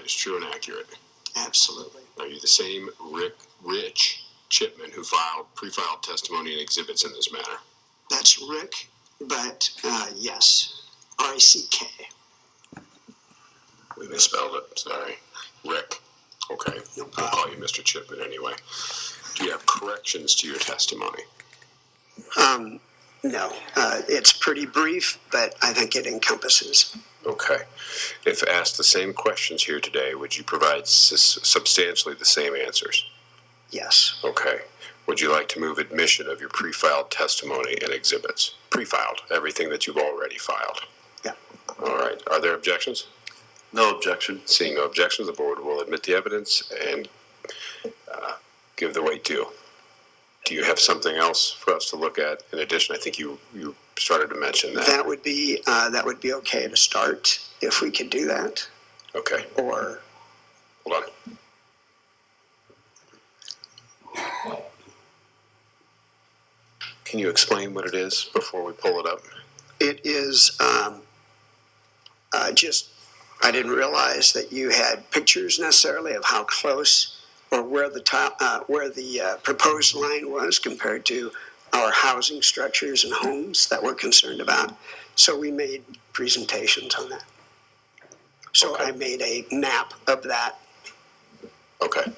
that is true and accurate? Absolutely. Are you the same Rich Chipman who pre-filed testimony and exhibits in this matter? That's Rick, but yes, R-I-C-K. We misspelled it, sorry. Rick. Okay, No I'll problem. call you Mr. Chipman anyway. Do you have corrections to your testimony? No, it's pretty brief, but I think it encompasses. Okay. If asked the same questions here today, would you provide substantially the same answers? Yes. Okay. Would you like to move admission of your pre-filed testimony and exhibits? Pre-filed, everything that you've already filed. Yeah. All right. Are there objections? No objection. Seeing no objections, the board will admit the evidence and give the weight due. Do you have something else for us to look at? In addition, I think you started to mention that. That would be okay to start if we could do that. Okay. Or hold on. Can you explain what it is before we pull it up? it is I didn't realize that you had pictures necessarily of how close or where the proposed line was compared to our housing structures and homes that we're concerned about. So we made presentations on that. So okay. I made a map of that. Okay.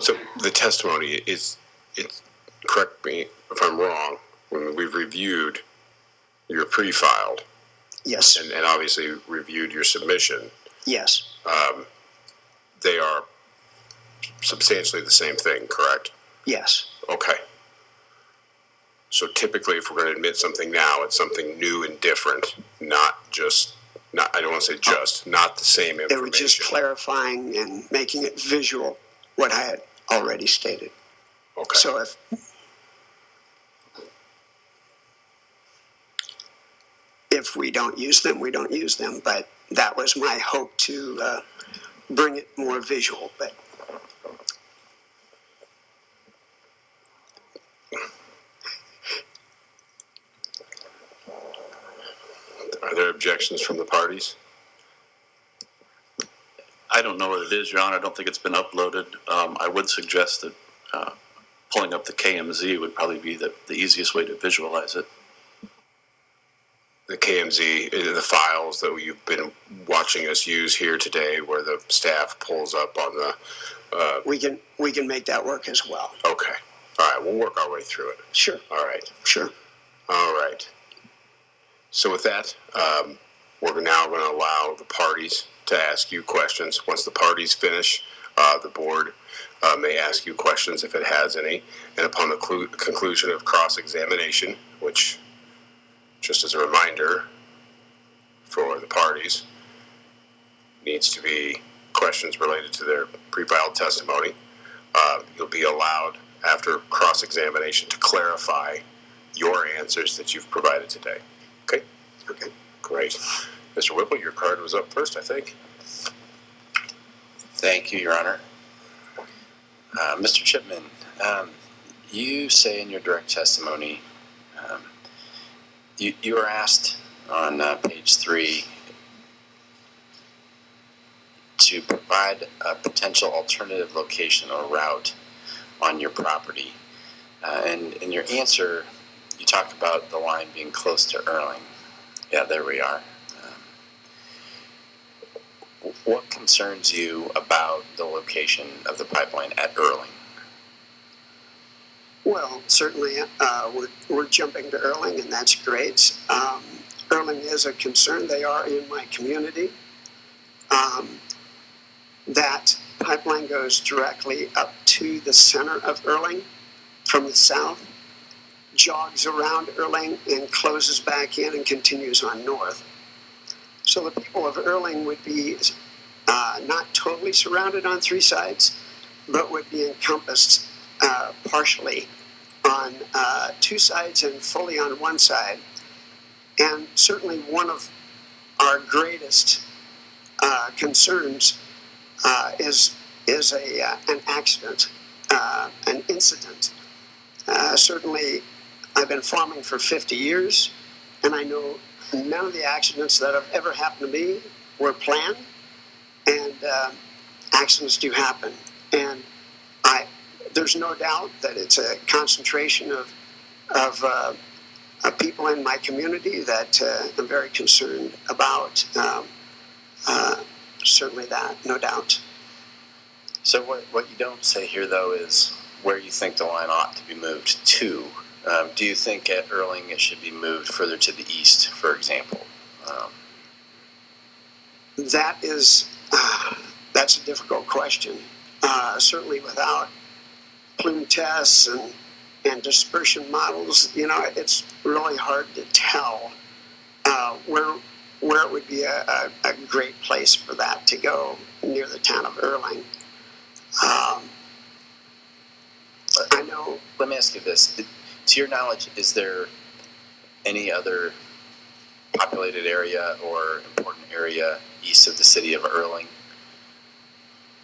So the testimony it's correct me if I'm wrong, when we've reviewed your pre-filed. Yes. And obviously reviewed your submission. Yes. They are substantially the same thing, correct? Yes. Okay. So typically if we're going to admit something now, it's something new and different, not I don't want to say just, not the same information. They were just clarifying and making it visual what I had already stated. Okay. So if we don't use them, we don't use them. But that was my hope to bring it more visual. But are there objections from the parties? I don't know what it is, Your Honor. I don't think it's been uploaded. I would suggest that pulling up the KMZ would probably be the easiest way to visualize it. The KMZ, the files that you've been watching us use here today, where the staff pulls up on the... we can make that work as well. Okay. All right, we'll work our way through it. Sure. All right. Sure. All right. So with that, we're now going to allow the parties to ask you questions. Once the parties finish, the board may ask you questions if it has any. And upon the conclusion of cross-examination, which, just as a reminder for the parties, needs to be questions related to their pre-filed testimony, you'll be allowed, after cross-examination, to clarify your answers that you've provided today. Okay? Okay. Great. Mr. Whippel, your card was up first, I think. Thank you, Your Honor. Mr. Chipman, you say in your direct testimony, you were asked on page 3 to provide a potential alternative location or route on your property. And in your answer, you talk about the line being close to Erling. Yeah, there we are. What concerns you about the location of the pipeline at Erling? Well, certainly we're jumping to Erling, and that's great. Erling is a concern. They are in my community. That pipeline goes directly up to the center of Erling from the south, jogs around Erling, and closes back in and continues on north. So the people of Erling would be not totally surrounded on 3 sides, but would be encompassed partially on 2 sides and fully on 1 side And certainly one of our greatest concerns is an accident, an incident. Certainly, I've been farming for 50 years, and I know none of the accidents that have ever happened to me were planned, and accidents do happen. And there's no doubt that it's a concentration of people in my community that I'm very concerned about. Certainly that, no doubt. So what you don't say here, though, is where you think the line ought to be moved to. Do you think at Erling it should be moved further to the east, for example? That's a difficult question. Certainly without plume tests and dispersion models, it's really hard to tell where it would be a great place for that to go near the town of Erling. I know. Let me ask you this. To your knowledge, is there any other populated area or important area east of the city of Erling?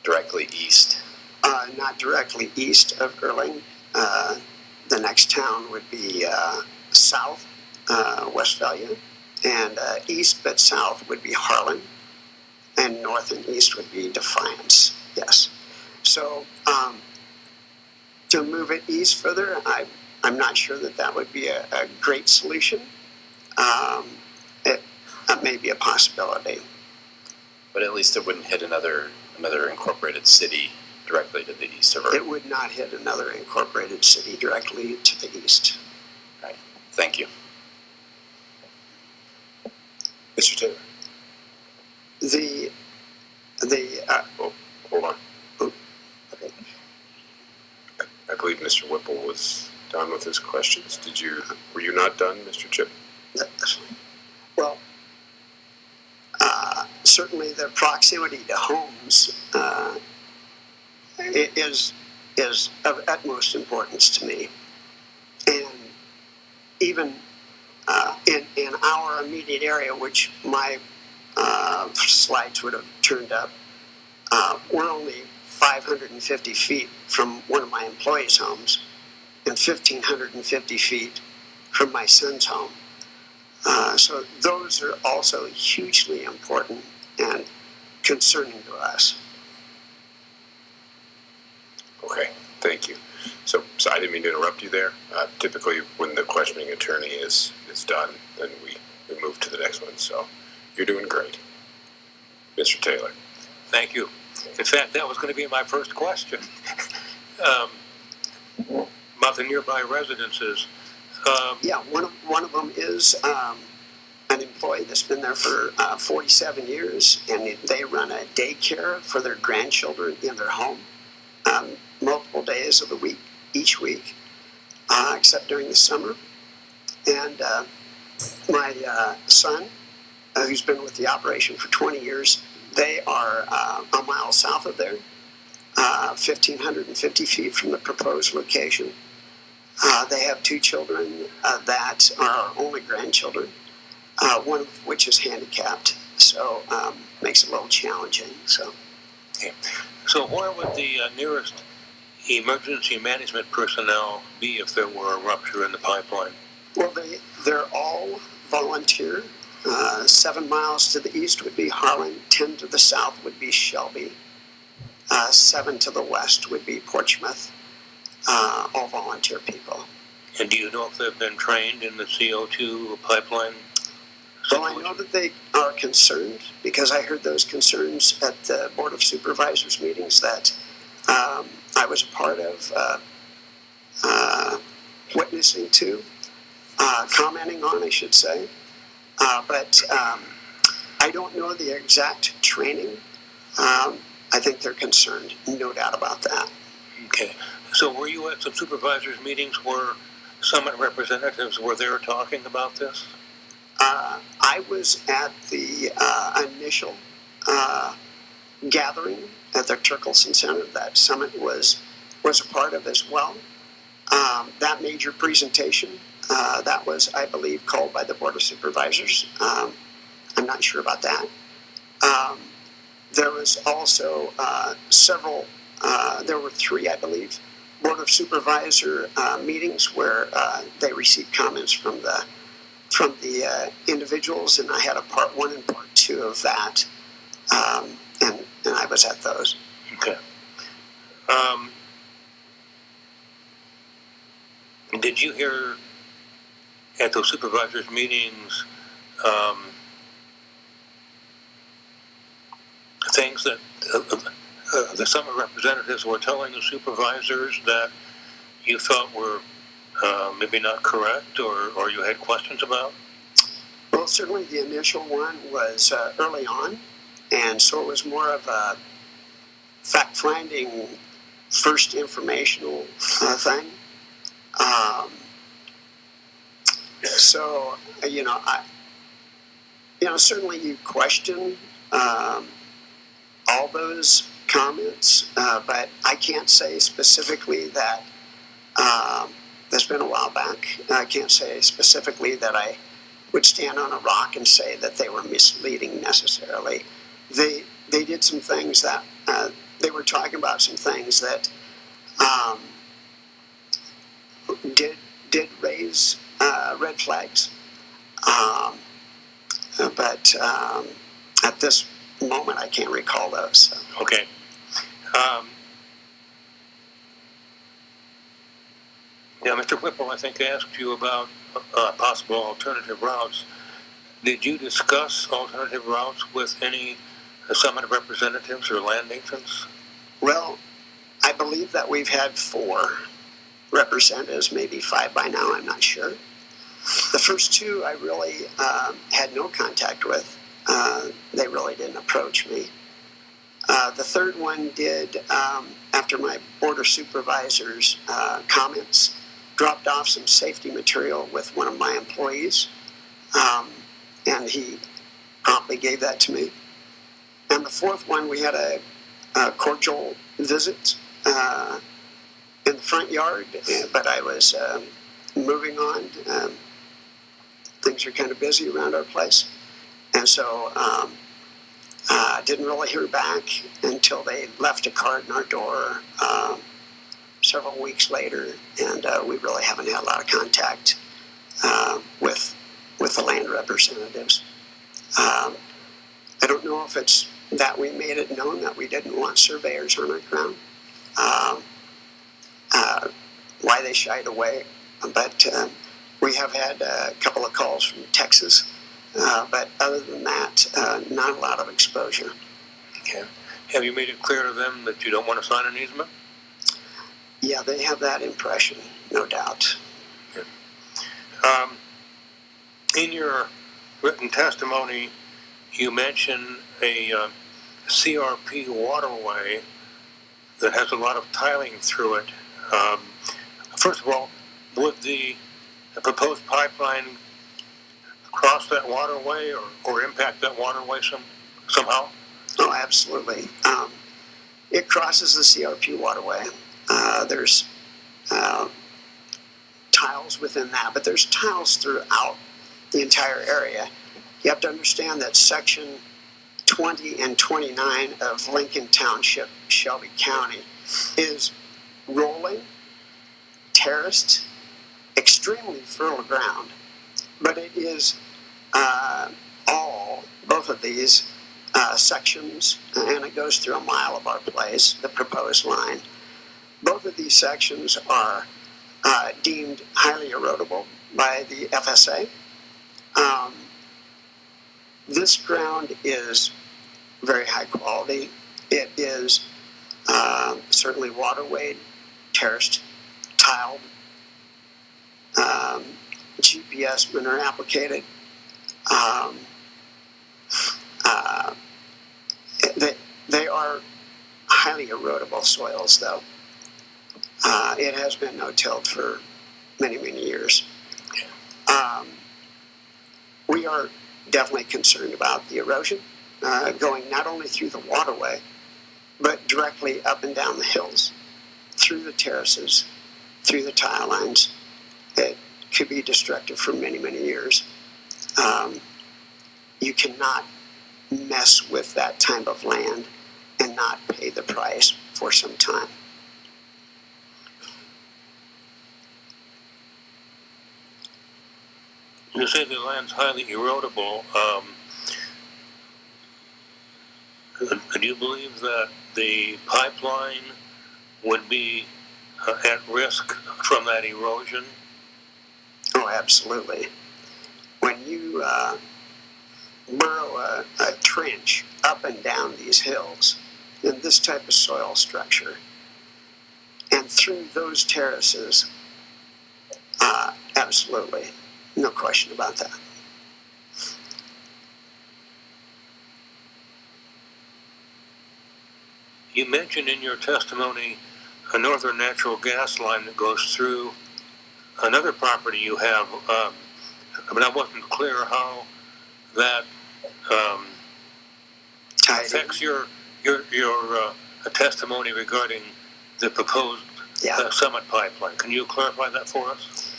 Directly east? Not directly east of Erling. The next town would be south, Westphalia, and east but south would be Harlan, and north and east would be Defiance. Yes. So to move it east further, I'm not sure that would be a great solution. It may be a possibility. But at least it wouldn't hit another incorporated city directly to the east of Erling. It would not hit another incorporated city directly to the east. Right. Thank you. Mr. Taylor. Hold on. Okay. I believe Mr. Whippel was done with his questions. Were you not done, Mr. Chipman? Well, certainly the proximity to homes is of utmost importance to me. And even in our immediate area, which my slides would have turned up, we're only 550 feet from one of my employees' homes and 1,550 feet from my son's home. So those are also hugely important and concerning to us. Okay, thank you. So I didn't mean to interrupt you there. Typically, when the questioning attorney is done, then we move to the next one. So you're doing great. Mr. Taylor. Thank you. In fact, that was going to be my first question. About the nearby residences. Yeah, one of them is an employee that's been there for 47 years, and they run a daycare for their grandchildren in their home, multiple days of the week, each week, except during the summer. And my son, who's been with the operation for 20 years, they are a mile south of there, 1,550 feet from the proposed location. They have two children that are our only grandchildren, one of which is handicapped, so makes it a little challenging. So, okay. So where would the nearest emergency management personnel be if there were a rupture in the pipeline? Well, they're all volunteer. 7 miles to the east would be Harlan, 10 to the south would be Shelby, 7 to the west would be Portsmouth, all volunteer people. And do you know if they've been trained in the CO2 pipeline Well, I know that they are concerned because I heard those concerns at the Board of Supervisors meetings that I was a part of witnessing to, commenting on, I should say. But I don't know the exact training. I think they're concerned, no doubt about that. Okay. So were you at some supervisors meetings where Summit representatives were there talking about this? I was at the initial gathering at the Turkelson Center that Summit was a part of as well. That major presentation That was, I believe, called by the Board of Supervisors. I'm not sure about that. There was also several, there were 3, I believe, Board of Supervisor meetings where they received comments from the individuals, and I had a part 1 and part 2 of that, and I was at those. Okay. Did you hear at those supervisors meetings things that the summer representatives were telling the supervisors that you felt were maybe not correct, or you had questions about? Well, certainly the initial one was early on, and so it was more of a fact-finding, first informational thing. So, certainly you question all those comments, but I can't say specifically that. That's been a while back. I can't say specifically that I would stand on a rock and say that they were misleading necessarily. They did some things that they were talking about some things that did raise red flags, but at this moment I can't recall those. So. Okay. Yeah, Mr. Whippel, I think asked you about possible alternative routes. Did you discuss alternative routes with any Summit representatives or land agents? Well, I believe that we've had 4 representatives, maybe 5 by now, I'm not sure. The first 2 I really had no contact with. They really didn't approach me. The third one did, after my Board of Supervisors comments, dropped off some safety material with one of my employees, and he promptly gave that to me. And the fourth one, we had a cordial visit in the front yard, but I was moving on. Things are kind of busy around our place, and so didn't really hear back until they left a card in our door several weeks later, and we really haven't had a lot of contact with the land representatives. I don't know if it's that we made it known that we didn't want surveyors on our ground, why they shied away, but we have had a couple of calls from Texas, but other than that, not a lot of exposure. Okay. Have you made it clear to them that you don't want to sign an easement? Yeah, they have that impression, no doubt. Yeah. In your written testimony, you mention a CRP waterway that has a lot of tiling through it. First of all, would the proposed pipeline cross that waterway or impact that waterway somehow? Oh, absolutely. It crosses the CRP waterway. There's tiles within that, but there's tiles throughout the entire area. You have to understand that section 20 and 29 of Lincoln Township, Shelby County, is rolling, terraced, extremely fertile ground, but it is both of these sections, and it goes through a mile of our place, the proposed line. Both of these sections are deemed highly erodible by the FSA. This ground is very high quality. It is certainly waterwayed, terraced, tiled, GPS manure applicated. They are highly erodible soils, though. It has been no-tilled for many, many years. We are definitely concerned about the erosion going not only through the waterway, but directly up and down the hills, through the terraces, through the tile lines. could be destructive for many, many years. You cannot mess with that type of land and not pay the price for some time. You say the land's highly erodible. Do you believe that the pipeline would be at risk from that erosion? Oh, absolutely. When you burrow a trench up and down these hills in this type of soil structure and through those terraces, absolutely, no question about that. You mentioned in your testimony a northern natural gas line that goes through another property you have, but I wasn't clear how that affects your testimony regarding the proposed Summit pipeline. Can you clarify that for us?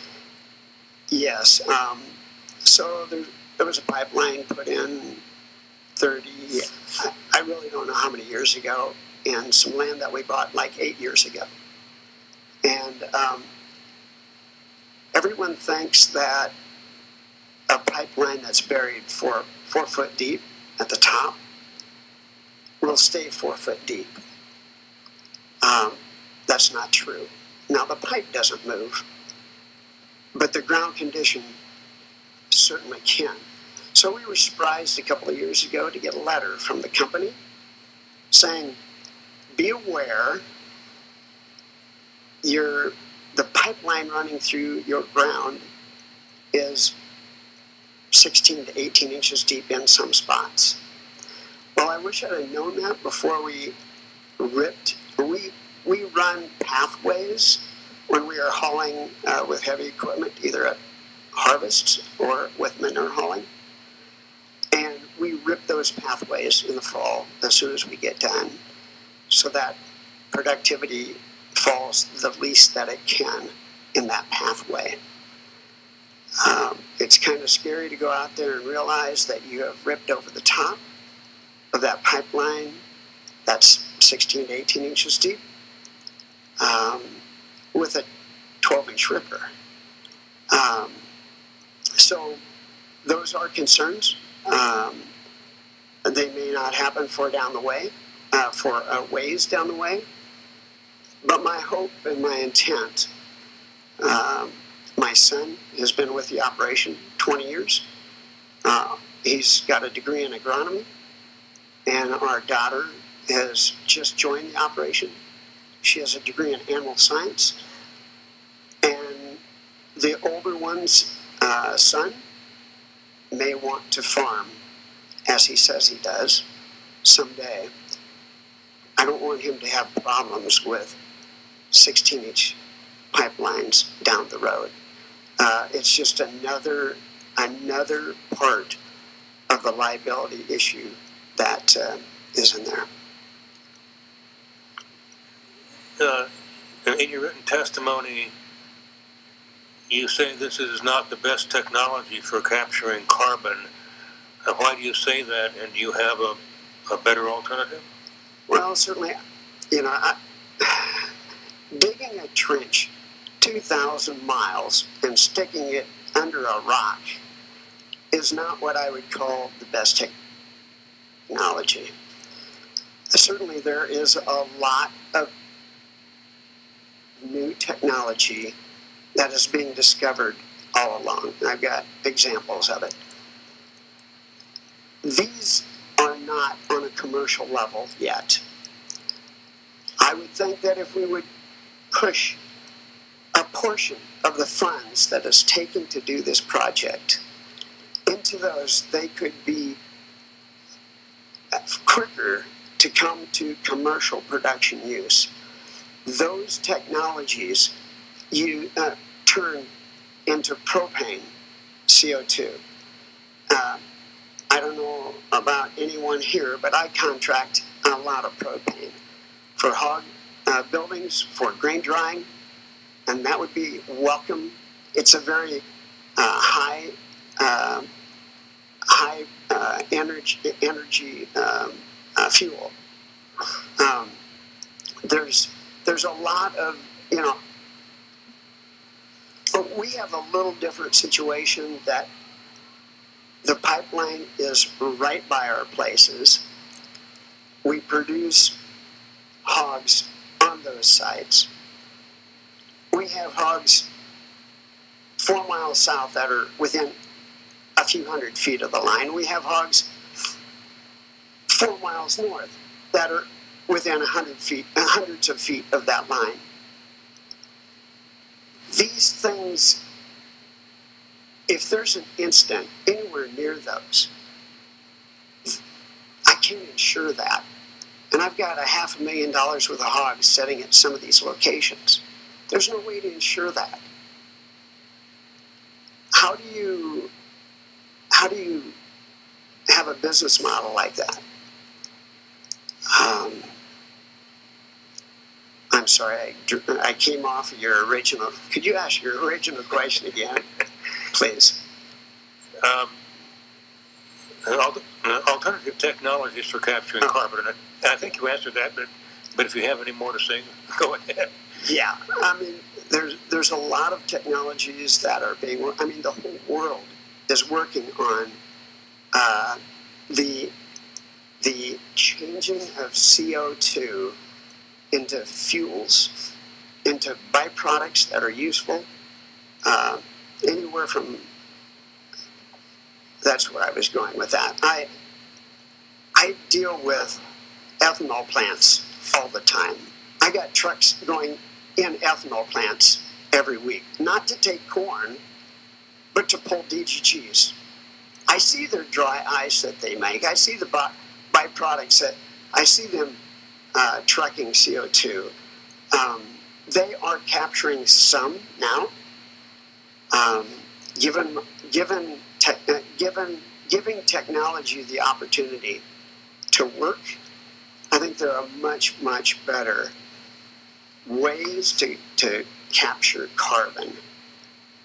Yes. So there was a pipeline put in 30, I really don't know how many years ago, and some land that we bought like 8 years ago. And everyone thinks that a pipeline that's buried 4 foot deep at the top will stay 4 foot deep. That's not true. Now, the pipe doesn't move, but the ground condition certainly can. So we were surprised a couple of years ago to get a letter from the company saying, be aware the pipeline running through your ground is 16 to 18 inches deep in some spots. Well, I wish I'd have known that before we ripped. We run pathways when we are hauling with heavy equipment, either at harvests or with manure hauling. And we rip those pathways in the fall as soon as we get done, so that productivity falls the least that it can in that pathway. It's kind of scary to go out there and realize that you have ripped over the top of that pipeline that's 16 to 18 inches deep with a 12-inch ripper. So those are concerns. They may not happen for down the way, for a ways down the way. But my hope and my intent, my son has been with the operation 20 years. He's got a degree in agronomy, and our daughter has just joined the operation. She has a degree in animal science, and the older one's son may want to farm, as he says he does, someday. I don't want him to have problems with 16-inch pipelines down the road. It's just another part of the liability issue that is in there. In your written testimony, you say this is not the best technology for capturing carbon. Why do you say that, and do you have a better alternative? Well, certainly, digging a trench 2,000 miles and sticking it under a rock is not what I would call the best technology. Certainly, there is a lot of new technology that is being discovered all along. I've got examples of it. These are not on a commercial level yet. I would think that if we would push a portion of the funds that is taken to do this project into those, they could be quicker to come to commercial production use. Those technologies you turn into propane, CO2. I don't know about anyone here, but I contract a lot of propane for hog buildings, for grain drying, and that would be welcome it's a very high energy fuel. There's a lot of, we have a little different situation that the pipeline is right by our places. We produce hogs on those sites. We have hogs 4 miles south that are within a few hundred feet of the line. We have hogs 4 miles north that are within hundreds of feet of that line. These things, if there's an incident anywhere near those, I can't insure that. And I've got $500,000 worth of hogs sitting at some of these locations. There's no way to insure that. How do you have a business model like that? I'm sorry, I came off of your original. Could you ask your original question again, please? Alternative technologies for capturing carbon. And I think you answered that, but if you have any more to say, go ahead. Yeah, I mean, there's a lot of technologies that are being. I mean, the whole world is working on the changing of CO2 into fuels, into byproducts that are useful. Anywhere from. That's where I was going with that. I deal with ethanol plants all the time. I got trucks going in ethanol plants every week, not to take corn, but to pull DGGs. I see their dry ice that they make. I see the byproducts that I see them trucking CO2. They are capturing some now. Giving technology the opportunity to work, I think there are much, much better ways to capture carbon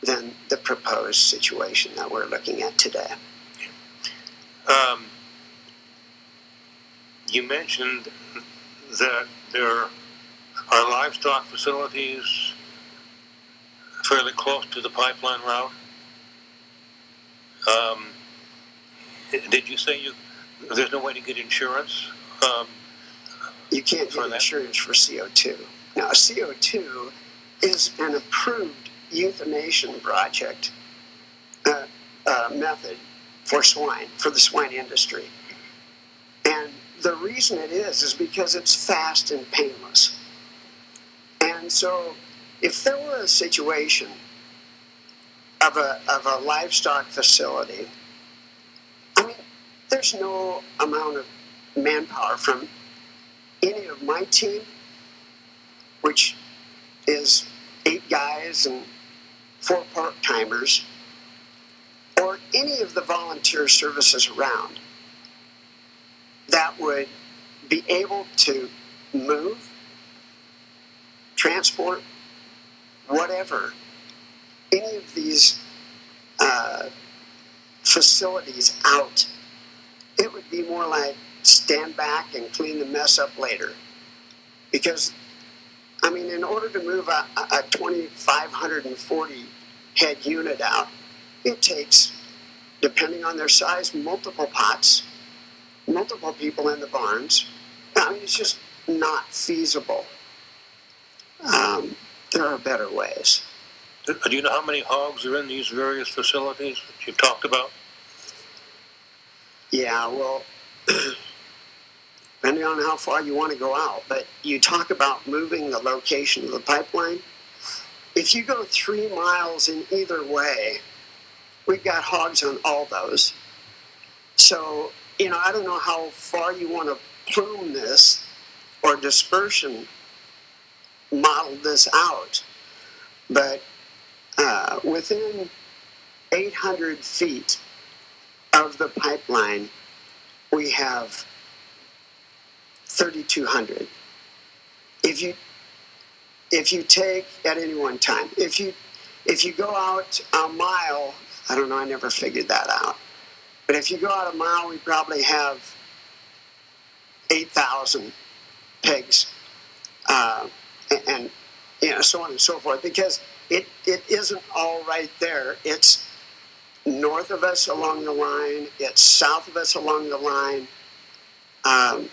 than the proposed situation that we're looking at today. You mentioned that there are livestock facilities fairly close to the pipeline route. Did you say there's no way to get insurance? You can't get insurance for CO2. Now, CO2 is an approved euthanation project method for swine, for the swine industry. And the reason it is because it's fast and painless. And so if there were a situation of a livestock facility, I mean, there's no amount of manpower from any of my team, which is 8 guys and 4 part-timers, or any of the volunteer services around, that would be able to move, transport, whatever, any of these facilities out. It would be more like stand back and clean the mess up later. Because, I mean, in order to move a 2,540 head unit out, it takes, depending on their size, multiple pots, multiple people in the barns. I mean, it's just not feasible. There are better ways. Do you know how many hogs are in these various facilities that you've talked about? Yeah, well, depending on how far you want to go out, but you talk about moving the location of the pipeline. If you go 3 miles in either way, we've got hogs on all those. So, I don't know how far you want to plume this or dispersion model this out, but within 800 feet of the pipeline, we have 3,200. If you take at any one time, if if you go out a mile, I don't know, I never figured that out. But if you go out a mile, we probably have 8,000 pigs, and so on and so forth, because it isn't all right there. It's north of us along the line, it's south of us along the line. And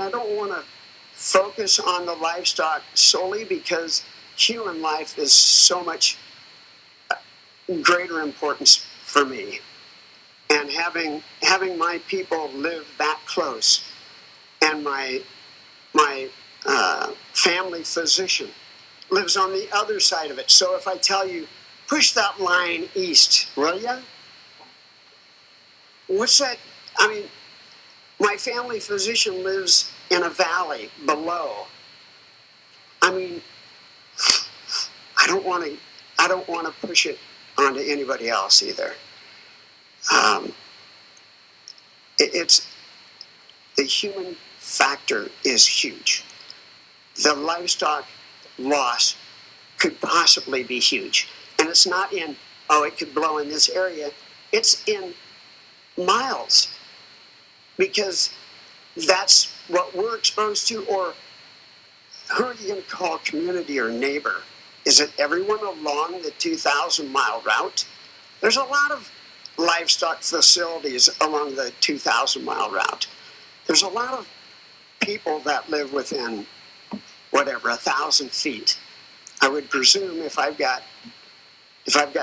I don't want to focus on the livestock solely because human life is so much greater importance for me. And having my people live that close, and my family physician lives on the other side of it. So if I tell you, push that line east, will ya? What's that? I mean, my family physician lives in a valley below. I mean, I don't want to push it onto anybody else either. It's the human factor is huge. The livestock loss could possibly be huge, and it's not in it could blow in this area. It's in miles, because that's what we're exposed to. Or who are you going to call community or neighbor? Is it everyone along the 2,000-mile route? There's a lot of livestock facilities along the 2,000-mile route. There's a lot of people that live within 1,000 feet. I would presume if I've got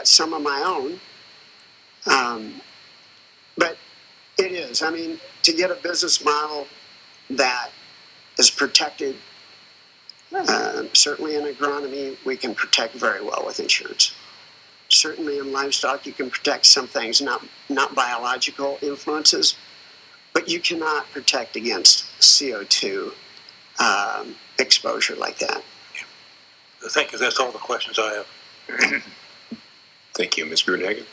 some of my own, but it is. I mean, to get a business model that is protected, certainly in agronomy, we can protect very well with insurance. Certainly in livestock, you can protect some things, not biological influences, but you cannot protect against CO2 exposure like that. Thank you. That's all the questions I have. Thank you, Ms. Gruenhagen.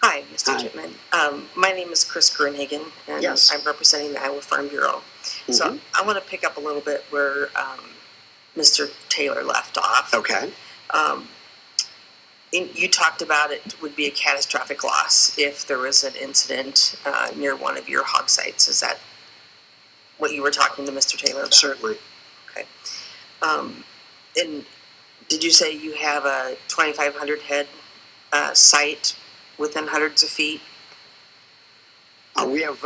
Hi, Mr. Hi. Chipman. My name is Chris Gruenhagen, and Yes. I'm representing the Iowa Farm Bureau. Mm-hmm. So I want to pick up a little bit where Mr. Taylor left off. Okay. You talked about it would be a catastrophic loss if there was an incident near one of your hog sites. Is that what you were talking to Mr. Taylor about? Certainly. Okay. And did you say you have a 2,500 head site within hundreds of feet? We have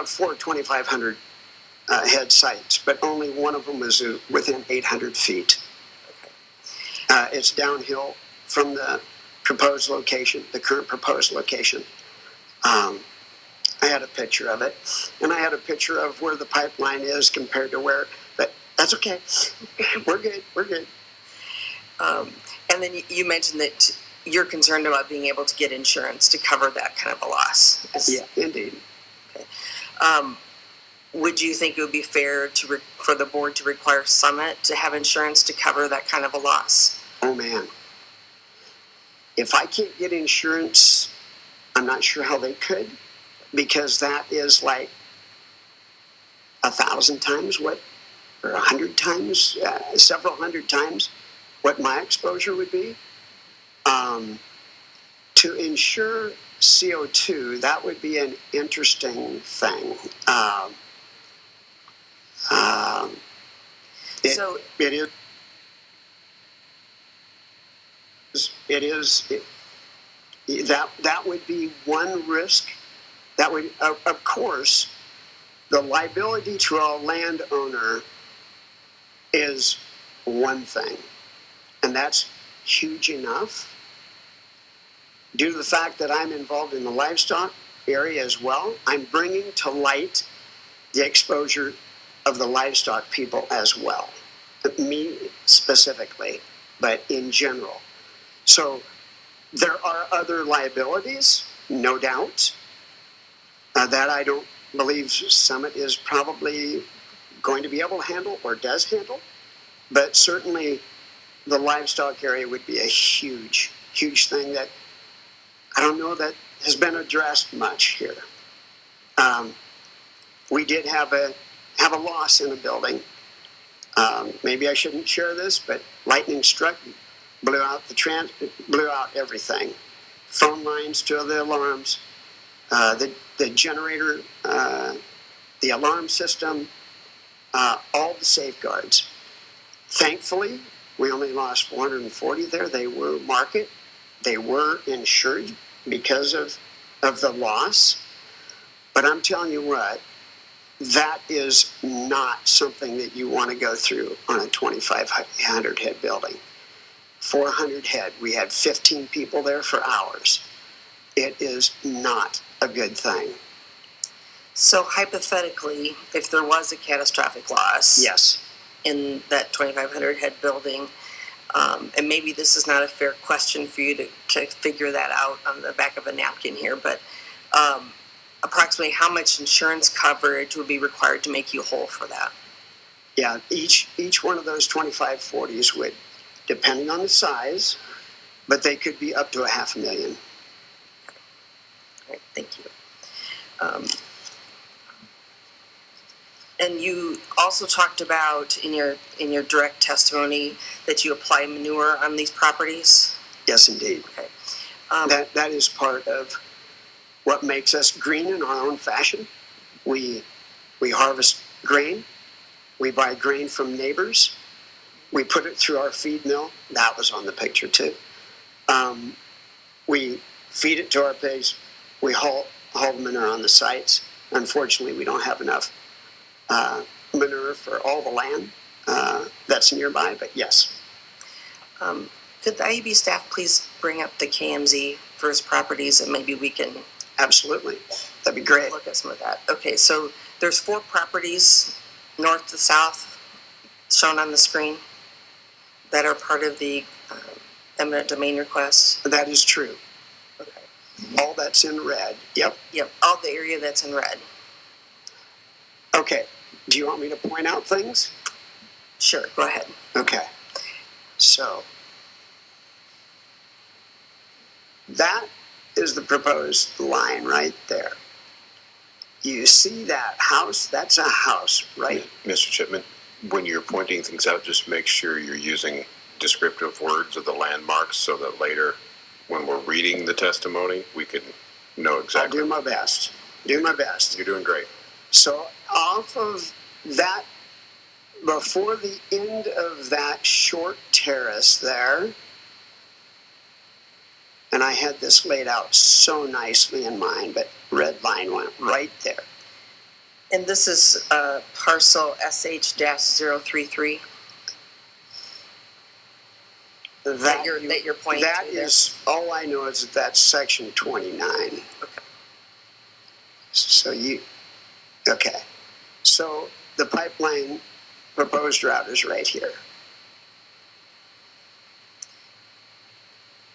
four 2,500 head sites, but only one of them is within 800 feet. Okay. It's downhill from the proposed location, the current proposed location. I had a picture of it, and I had a picture of where the pipeline is compared to where, but that's okay. We're good. We're good. And then you mentioned that you're concerned about being able to get insurance to cover that kind of a loss. Yeah, indeed. Okay. Would you think it would be fair for the board to require Summit to have insurance to cover that kind of a loss? Oh man. If I can't get insurance, I'm not sure how they could, because that is like 1,000 times what, or 100 times, several hundred times what my exposure would be. To insure CO2, that would be an interesting thing. That would be one risk. That would, of course, the liability to a landowner is one thing, and that's huge enough. Due to the fact that I'm involved in the livestock area as well, I'm bringing to light the exposure of the livestock people as well. Me specifically, but in general. So there are other liabilities, no doubt, that I don't believe Summit is probably going to be able to handle or does handle. But certainly the livestock area would be a huge, huge thing that I don't know that has been addressed much here. We did have have a loss in a building. Maybe I shouldn't share this, but lightning struck, blew out everything. Phone lines to the alarms, the generator, the alarm system, all the safeguards. Thankfully, we only lost 440 there. They were market. They were insured because of the loss. But I'm telling you what, that is not something that you want to go through on a 2,500 head building. 400 head. We had 15 people there for hours. It is not a good thing. So hypothetically, if there was a catastrophic loss. Yes. In that 2,500 head building, and maybe this is not a fair question for you to figure that out on the back of a napkin here, but approximately how much insurance coverage would be required to make you whole for that? Yeah, each one of those 2540s would, depending on the size, but they could be up to $500,000. All right, thank you. And you also talked about in your direct testimony that you apply manure on these properties? Yes, indeed. Okay. That is part of what makes us green in our own fashion. We harvest grain. We buy grain from neighbors. We put it through our feed mill. That was on the picture too. We feed it to our pigs. We haul the manure on the sites. Unfortunately, we don't have enough manure for all the land that's nearby, but yes. Could the IUB staff please bring up the KMZ for his properties and maybe we can Absolutely. That'd be great. look at some of that? Okay, so there's 4 properties north to south shown on the screen that are part of the eminent domain request. That is true. Okay. All that's in red. Yep. Yep, all the area that's in red. Okay. Do you want me to point out things? Sure, go ahead. Okay. So that is the proposed line right there. You see that house? That's a house, right? Mr. Chipman, when you're pointing things out, just make sure you're using descriptive words of the landmarks so that later, when we're reading the testimony, we can know exactly. I'll do my best. Do my best. You're doing great. So off of that, before the end of that short terrace there, and I had this laid out so nicely in mind, but red line went right there. And this is parcel SH-033 that you're pointing that to there? is, all I know is that that's section 29. Okay. So okay. So the pipeline proposed route is right here.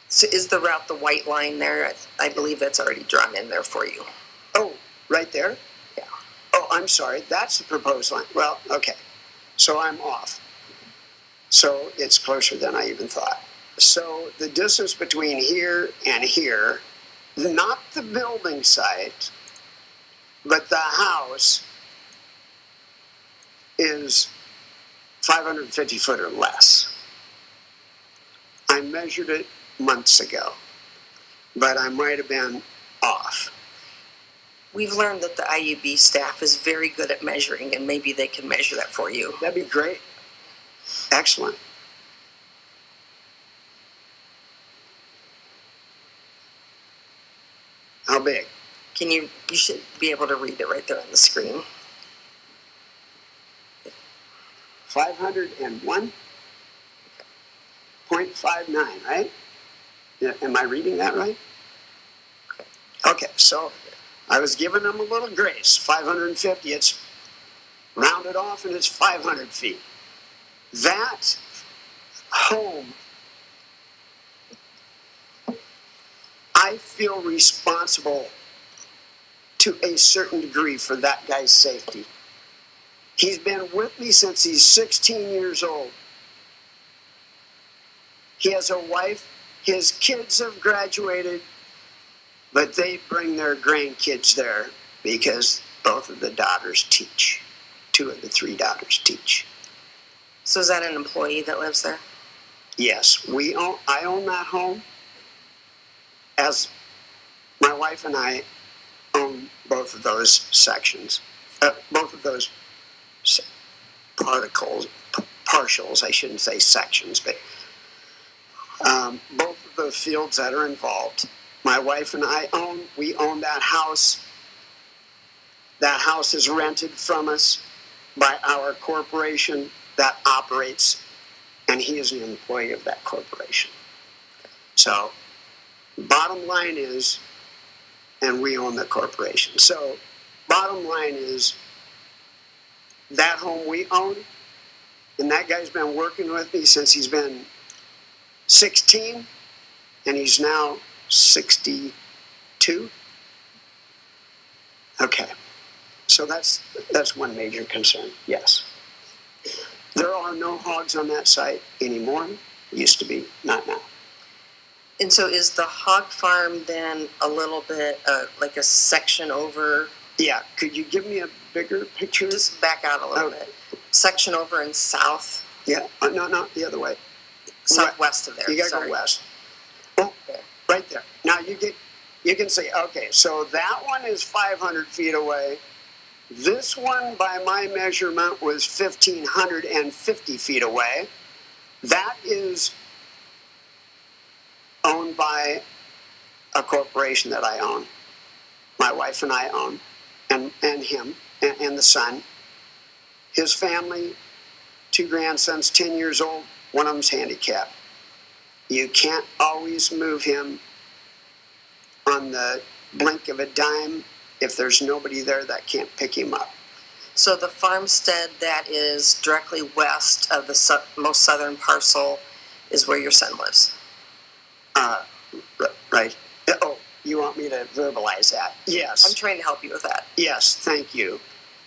So is the route the white line there? I believe that's already drawn in there for you. Oh, right there? Yeah. Oh, I'm sorry. That's the proposed line. Well, okay. So I'm off. So it's closer than I even thought. So the distance between here and here, not the building site, but the house, is 550 foot or less. I measured it months ago, but I might have been off. We've learned that the IUB staff is very good at measuring, and maybe they can measure that for you. That'd be great. Excellent. How big? You should be able to read it right there on the screen. 501.59, right? Yeah, am I reading that right? Okay, so I was giving them a little grace. 550, it's rounded off and it's 500 feet. That home, I feel responsible to a certain degree for that guy's safety. He's been with me since he's 16 years old. He has a wife. His kids have graduated, but they bring their grandkids there because both of the daughters teach. 2 of the 3 daughters teach. So is that an employee that lives there? Yes, I own that home. As my wife and I own both of those sections, both of those partials, I shouldn't say sections, but both of the fields that are involved. My wife and I we own that house. That house is rented from us by our corporation that operates, and he is an employee of that corporation. So, bottom line is, and we own the corporation. So, bottom line is, that home we own, and that guy's been working with me since he's been 16, and he's now 62. Okay, so that's one major concern, yes. There are no hogs on that site anymore. Used to be, not now. And so is the hog farm then a little bit like a section over? Yeah, could you give me a bigger picture? Just back out a little bit. Section over in south? Yeah, no, the other way. Southwest of there. You gotta go west. Oh, okay. Right there. Now you can say, okay, so that one is 500 feet away. This one, by my measurement, was 1,550 feet away. That is owned by a corporation that I own. My wife and I own, and him, and the son. His family, 2 grandsons, 10 years old, one of them's handicapped. You can't always move him on the blink of a dime if there's nobody there that can't pick him up. So the farmstead that is directly west of the most southern parcel is where your son lives? Right. Oh, you want me to verbalize that? Yes. I'm trying to help you with that. Yes, thank you.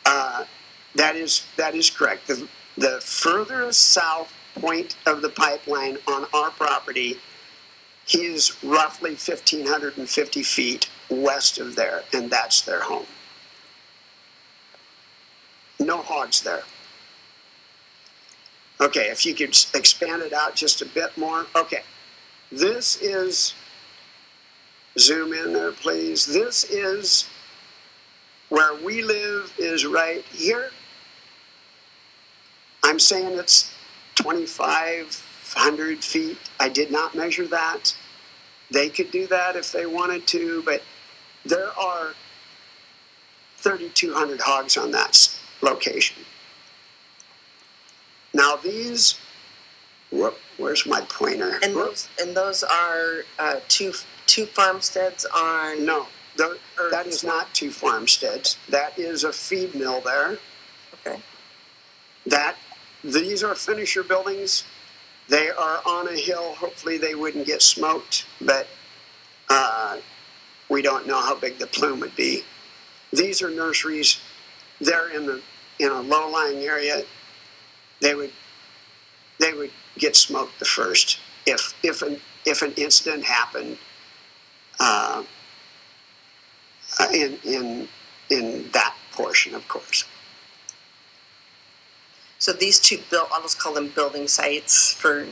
That is correct. The furthest south point of the pipeline on our property, he is roughly 1,550 feet west of there, and that's their home. No hogs there. Okay, if you could expand it out just a bit more. Okay, this is, zoom in there, please. This is where we live, is right here. I'm saying it's 2,500 feet. I did not measure that. They could do that if they wanted to, but there are 3,200 hogs on that location. Now these, where's my pointer? And those are two farmsteads on. No, that is not 2 farmsteads. That is a feed mill there. Okay. These are finisher buildings. They are on a hill. Hopefully they wouldn't get smoked, but we don't know how big the plume would be. These are nurseries. They're in a low-lying area. They would get smoked the first if an incident happened in that portion, of course. So these two I'll just call them building sites for.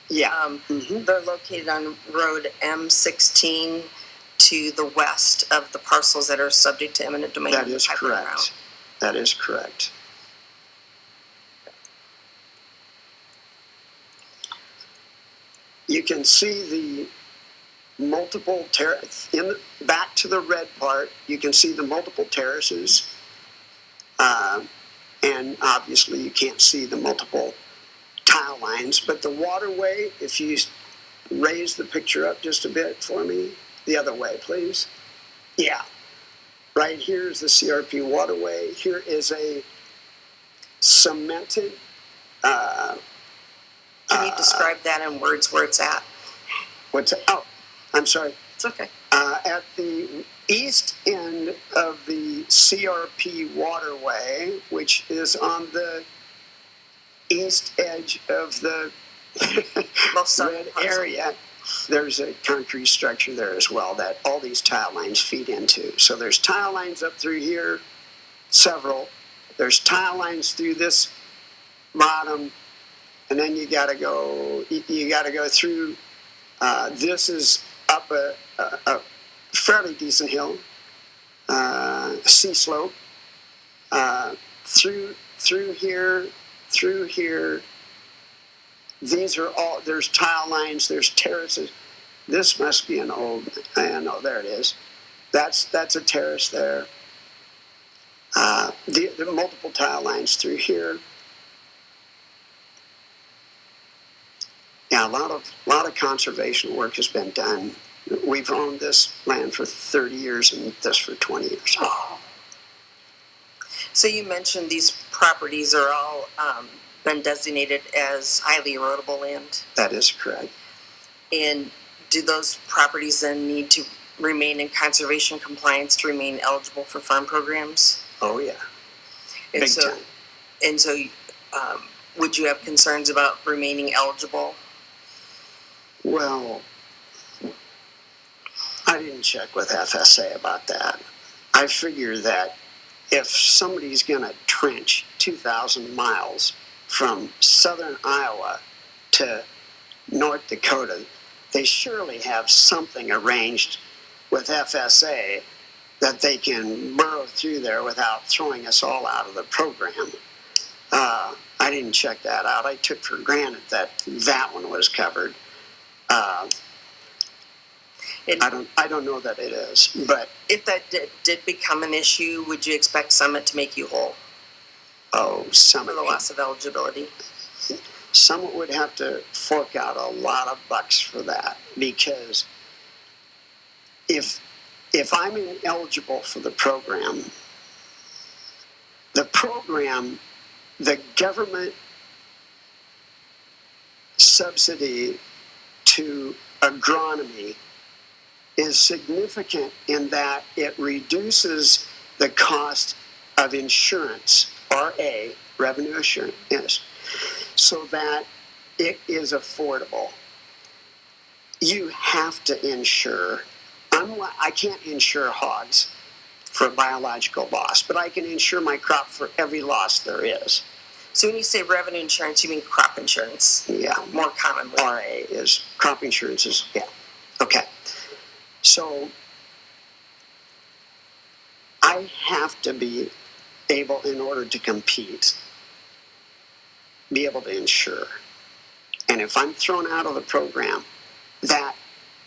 Yeah. They're located on Road M16 to the west of the parcels that are subject to eminent domain. That is correct. That is correct. You can see the multiple back to the red part. You can see the multiple terraces, and obviously you can't see the multiple tile lines. But the waterway, if you raise the picture up just a bit for me, the other way, please. Yeah, right here is the CRP waterway. Here is a cemented. Can you describe that in words where it's at? Oh, I'm sorry. It's okay. At the east end of the CRP waterway, which is on the east edge of the red area, there's a concrete structure there as well that all these tile lines feed into. So there's tile lines up through here, several, there's tile lines through this bottom, and then you gotta go through, this is up a fairly decent hill, sea slope, through here, these are all, there's tile lines, there's terraces. This must be an old, I know, there it is. That's a terrace there. The multiple tile lines through here. Yeah, a lot of conservation work has been done. We've owned this land for 30 years and this for 20 years. Oh. So you mentioned these properties are all been designated as highly erodible land. That is correct. And do those properties then need to remain in conservation compliance to remain eligible for farm programs? Oh yeah, And big so, time. And so, would you have concerns about remaining eligible? Well, I didn't check with FSA about that. I figure that if somebody's going to trench 2,000 miles from southern Iowa to North Dakota, they surely have something arranged with FSA that they can burrow through there without throwing us all out of the program. I didn't check that out. I took for granted that that one was covered. I don't know that it is, but If that did become an issue, would you expect Summit to make you whole some for the loss of eligibility? Summit would have to fork out a lot of bucks for that, because if I'm ineligible for the program, the government subsidy to agronomy is significant in that it reduces the cost of insurance, RA, revenue assurance, yes, so that it is affordable. You have to insure. I can't insure hogs for biological loss, but I can insure my crop for every loss there is. So when you say revenue insurance, you mean crop insurance? Yeah. More commonly. RA is crop insurance is, yeah. Okay. So I have to be able, in order to compete, be able to insure. And if I'm thrown out of the program, that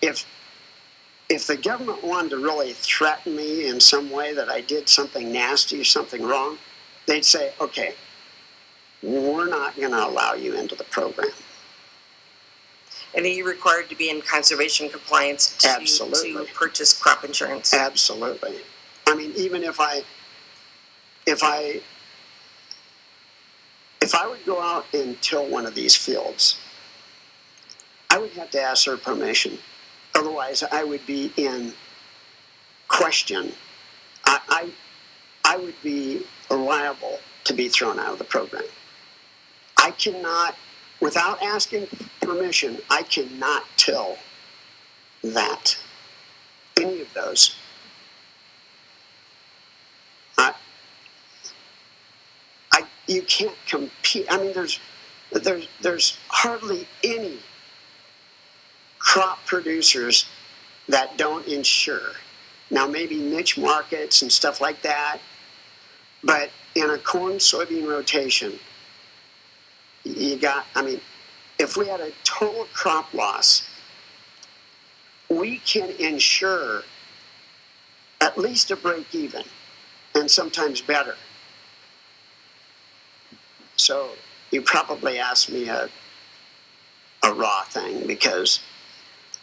if the government wanted to really threaten me in some way that I did something nasty or something wrong, they'd say, okay, we're not going to allow you into the program. And are you required to be in conservation compliance to purchase crop insurance? Absolutely. I mean, even if I would go out and till one of these fields, I would have to ask their permission. Otherwise, I would be in question. I would be liable to be thrown out of the program. I cannot, without asking permission, I cannot till that, any of those. You can't compete. I mean, there's hardly any crop producers that don't insure. Now, maybe niche markets and stuff like that, but in a corn soybean rotation, if we had a total crop loss, we can insure at least a break even, and sometimes better. So you probably asked me a raw thing, because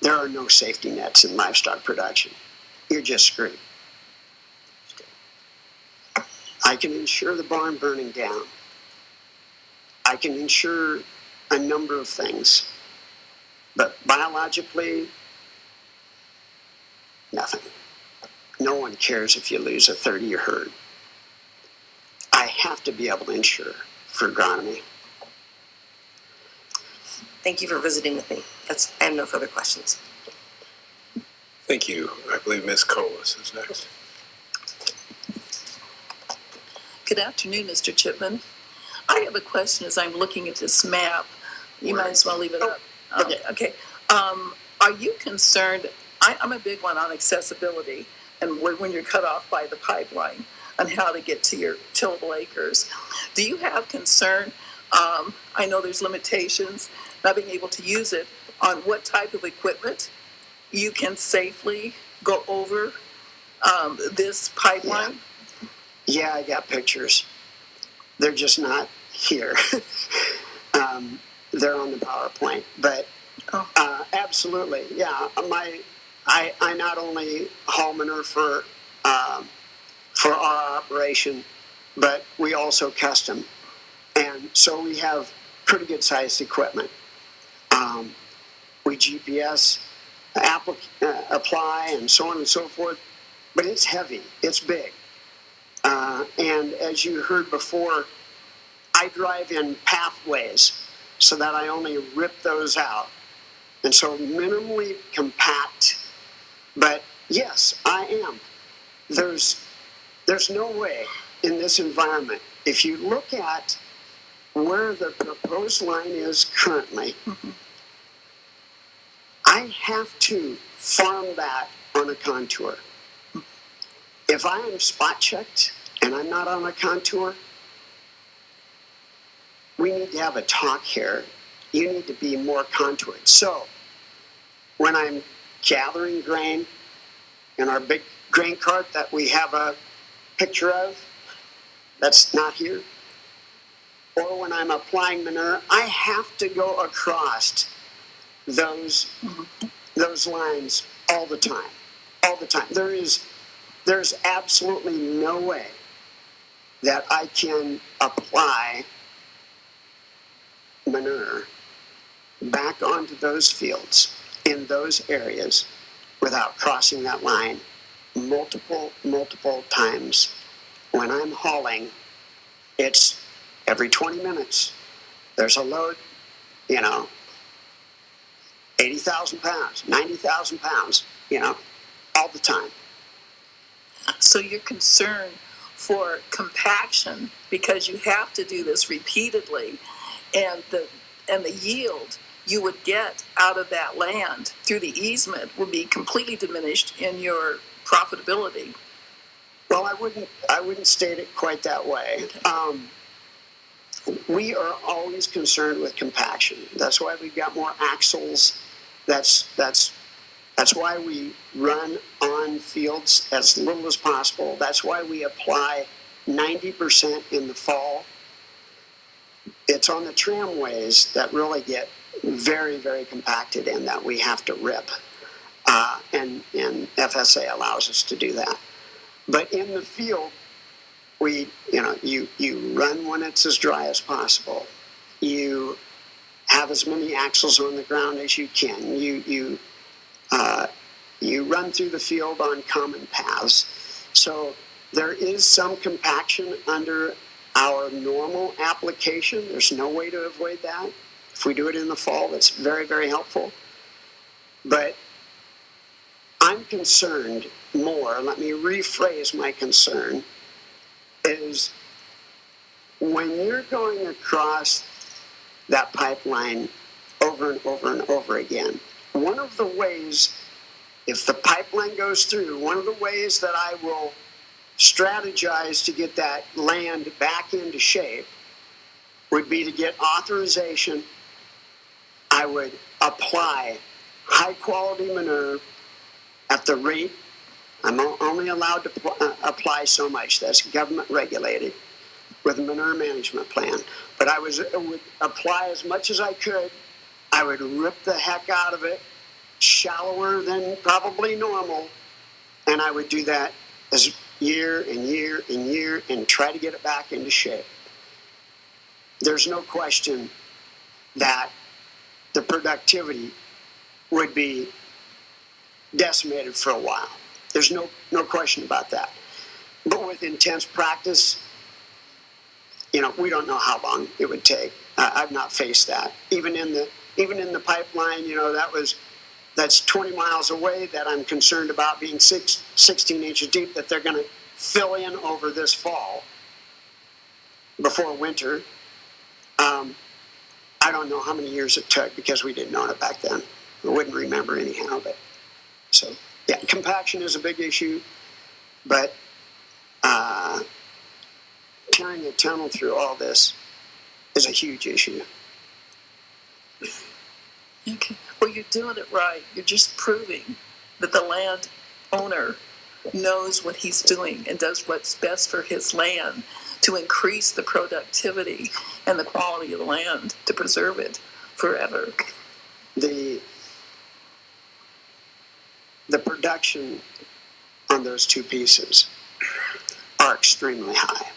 there are no safety nets in livestock production. You're just screwed. I can insure the barn burning down. I can insure a number of things. But biologically, nothing. No one cares if you lose a 30-year herd. I have to be able to insure for agronomy. Thank you for visiting with me. I have no further questions. Thank you. I believe Ms. Colas is next. Good afternoon, Mr. Chipman. I have a question as I'm looking at this map. You might as well leave it up. Okay. Are you concerned? I'm a big one on accessibility and when you're cut off by the pipeline on how to get to your tillable acres. Do you have concern? I know there's limitations, not being able to use it, on what type of equipment you can safely go over this pipeline? Yeah, I got pictures. They're just not here. They're on the PowerPoint, but absolutely, yeah. I not only haul manure for our operation, but we also custom, and so we have pretty good sized equipment. We GPS apply and so on and so forth, but it's heavy, it's big, and as you heard before, I drive in pathways so that I only rip those out. And so minimally compact, but yes, I am. There's no way in this environment, if you look at where the proposed line is currently, I have to farm that on a contour. If I am spot checked and I'm not on a contour, we need to have a talk here. You need to be more contoured. So when I'm gathering grain in our big grain cart that we have a picture of, that's not here, or when I'm applying manure, I have to go across those lines all the time. All the time. There's absolutely no way that I can apply manure back onto those fields in those areas without crossing that line multiple times. When I'm hauling, it's every 20 minutes. There's a load, 80,000 pounds, 90,000 pounds, all the time. So you're concerned for compaction because you have to do this repeatedly, and the yield you would get out of that land through the easement will be completely diminished in your profitability. Well, I wouldn't state it quite that way. Okay. We are always concerned with compaction. That's why we've got more axles. That's why we run on fields as little as possible. That's why we apply 90% in the fall. It's on the tramways that really get very, very compacted and that we have to rip. And FSA allows us to do that. But in the field, you run when it's as dry as possible. You have as many axles on the ground as you can. You run through the field on common paths. So there is some compaction under our normal application. There's no way to avoid that. If we do it in the fall, that's very, very helpful. But I'm concerned more, let me rephrase my concern, is when you're going across that pipeline over and over and over again, one of the ways, if the pipeline goes through, one of the ways that I will strategize to get that land back into shape would be to get authorization. I would apply high quality manure at the rate. I'm only allowed to apply so much. That's government regulated with a manure management plan. But I would apply as much as I could. I would rip the heck out of it, shallower than probably normal, and I would do that as year and year and year and try to get it back into shape. There's no question that the productivity would be decimated for a while. There's no question about that. But with intense practice, we don't know how long it would take. I've not faced that. Even in the pipeline, that's 20 miles away that I'm concerned about being 16 inches deep that they're going to fill in over this fall. before winter. I don't know how many years it took because we didn't own it back then. I wouldn't remember anyhow, but so yeah, compaction is a big issue, but carrying a tunnel through all this is a huge issue. Okay. Well, you're doing it right. You're just proving that the landowner knows what he's doing and does what's best for his land to increase the productivity and the quality of the land to preserve it forever. The production on those two pieces are extremely high.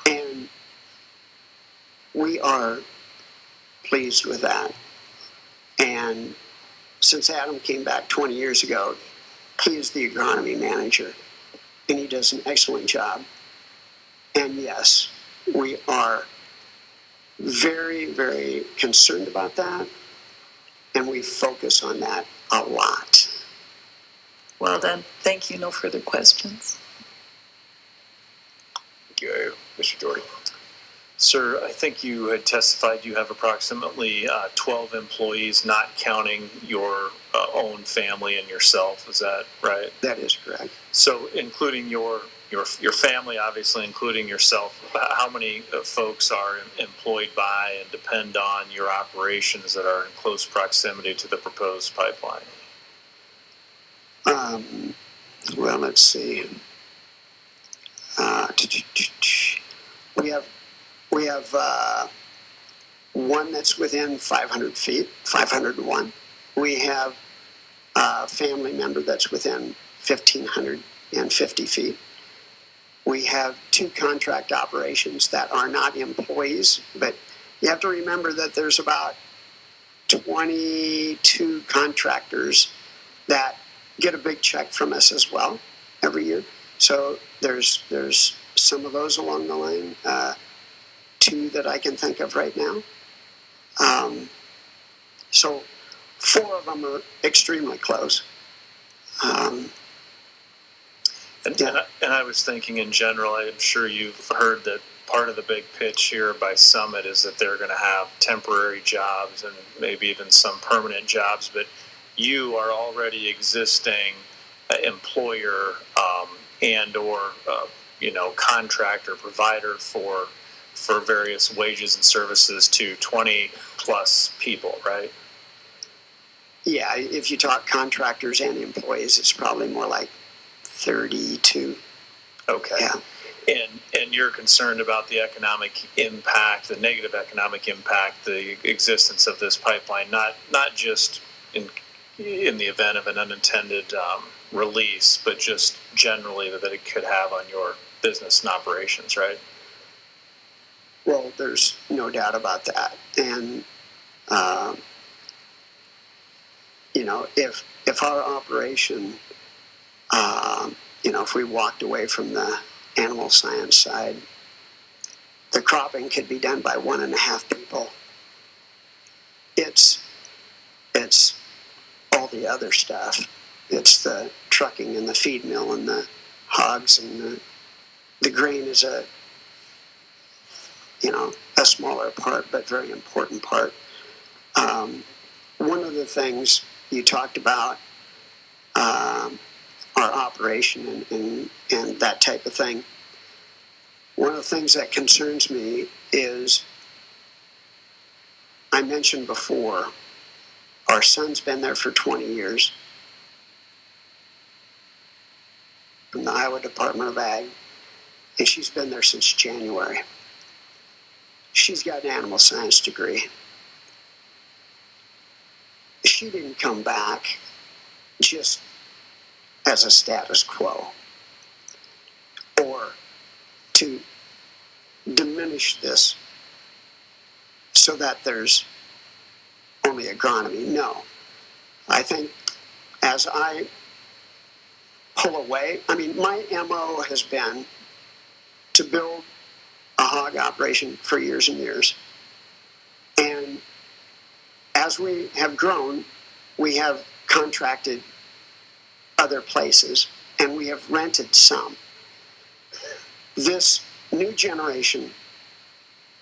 And we are pleased with that. And since Adam came back 20 years ago, he is the agronomy manager, and he does an excellent job. And yes, we are very, very concerned about that, and we focus on that a lot. Well done. Thank you. No further questions. Thank you, Mr. Jorde. Sir, I think you had testified you have approximately 12 employees, not counting your own family and yourself. Is that right? That is correct. So, including your family, obviously, including yourself, how many folks are employed by and depend on your operations that are in close proximity to the proposed pipeline? Well, let's see. We have one that's within 500 feet, 501. We have a family member that's within 1,550 feet. We have two contract operations that are not employees, but you have to remember that there's about 22 contractors that get a big check from us as well every year. So there's some of those along the line, two that I can think of right now. So 4 of them are extremely close. And I was thinking in general, I'm sure you've heard that part of the big pitch here by Summit is that they're going to have temporary jobs and maybe even some permanent jobs, but you are already existing employer and or contractor provider for various wages and services to 20 plus people, right? Yeah, if you talk contractors and employees, it's probably more like 32. Okay. Yeah. And you're concerned about the economic impact, the negative economic impact, the existence of this pipeline, not just in the event of an unintended release, but just generally that it could have on your business and operations, right? Well, there's no doubt about that. And, if our operation, if we walked away from the animal science side, the cropping could be done by 1.5 people. It's all the other stuff. It's the trucking and the feed mill and the hogs and the grain is a smaller part, but very important part. One of the things you talked about, our operation and that type of thing. One of the things that concerns me is, I mentioned before, our son's been there for 20 years from the Iowa Department of Ag, and she's been there since January. She's got an animal science degree. She didn't come back just as a status quo or to diminish this so that there's only agronomy. No. I think as I pull away, my MO has been to build a hog operation for years and years. And as we have grown, we have contracted other places and we have rented some. This new generation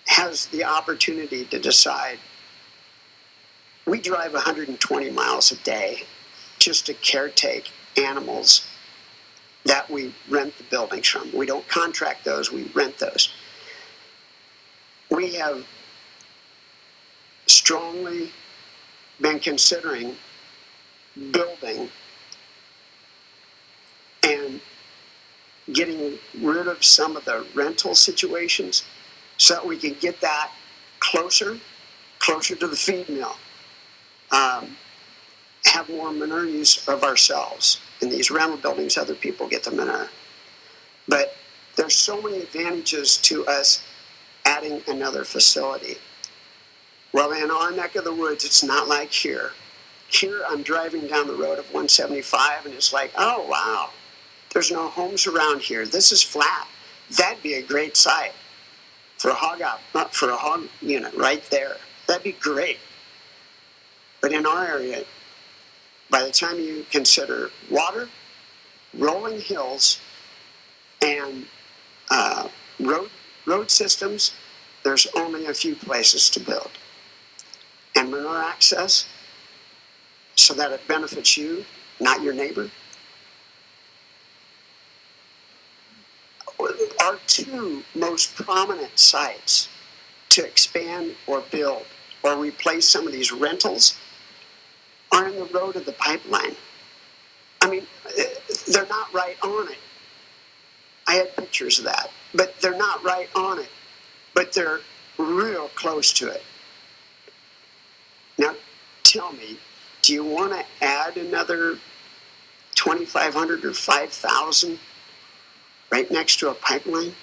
has the opportunity to decide. We drive 120 miles a day just to caretake animals that we rent the buildings from. We don't contract those, we rent those. We have strongly been considering building and getting rid of some of the rental situations so that we can get that closer to the feed mill. Have more manure use of ourselves. In these rental buildings, other people get the manure. But there's so many advantages to us adding another facility. Well, in our neck of the woods, it's not like here. Here, I'm driving down the road of 175, and it's like, oh, wow, there's no homes around here. This is flat. That'd be a great site for a hog unit right there. That'd be great. But in our area, by the time you consider water, rolling hills, and road systems, there's only a few places to build. And manure access, so that it benefits you, not your neighbor. Our two most prominent sites to expand or build or replace some of these rentals are in the road of the pipeline. I mean, they're not right on it. I had pictures of that, but they're not right on it, but they're real close to it. Now, tell me, do you want to add another 2,500 or 5,000 right next to a pipeline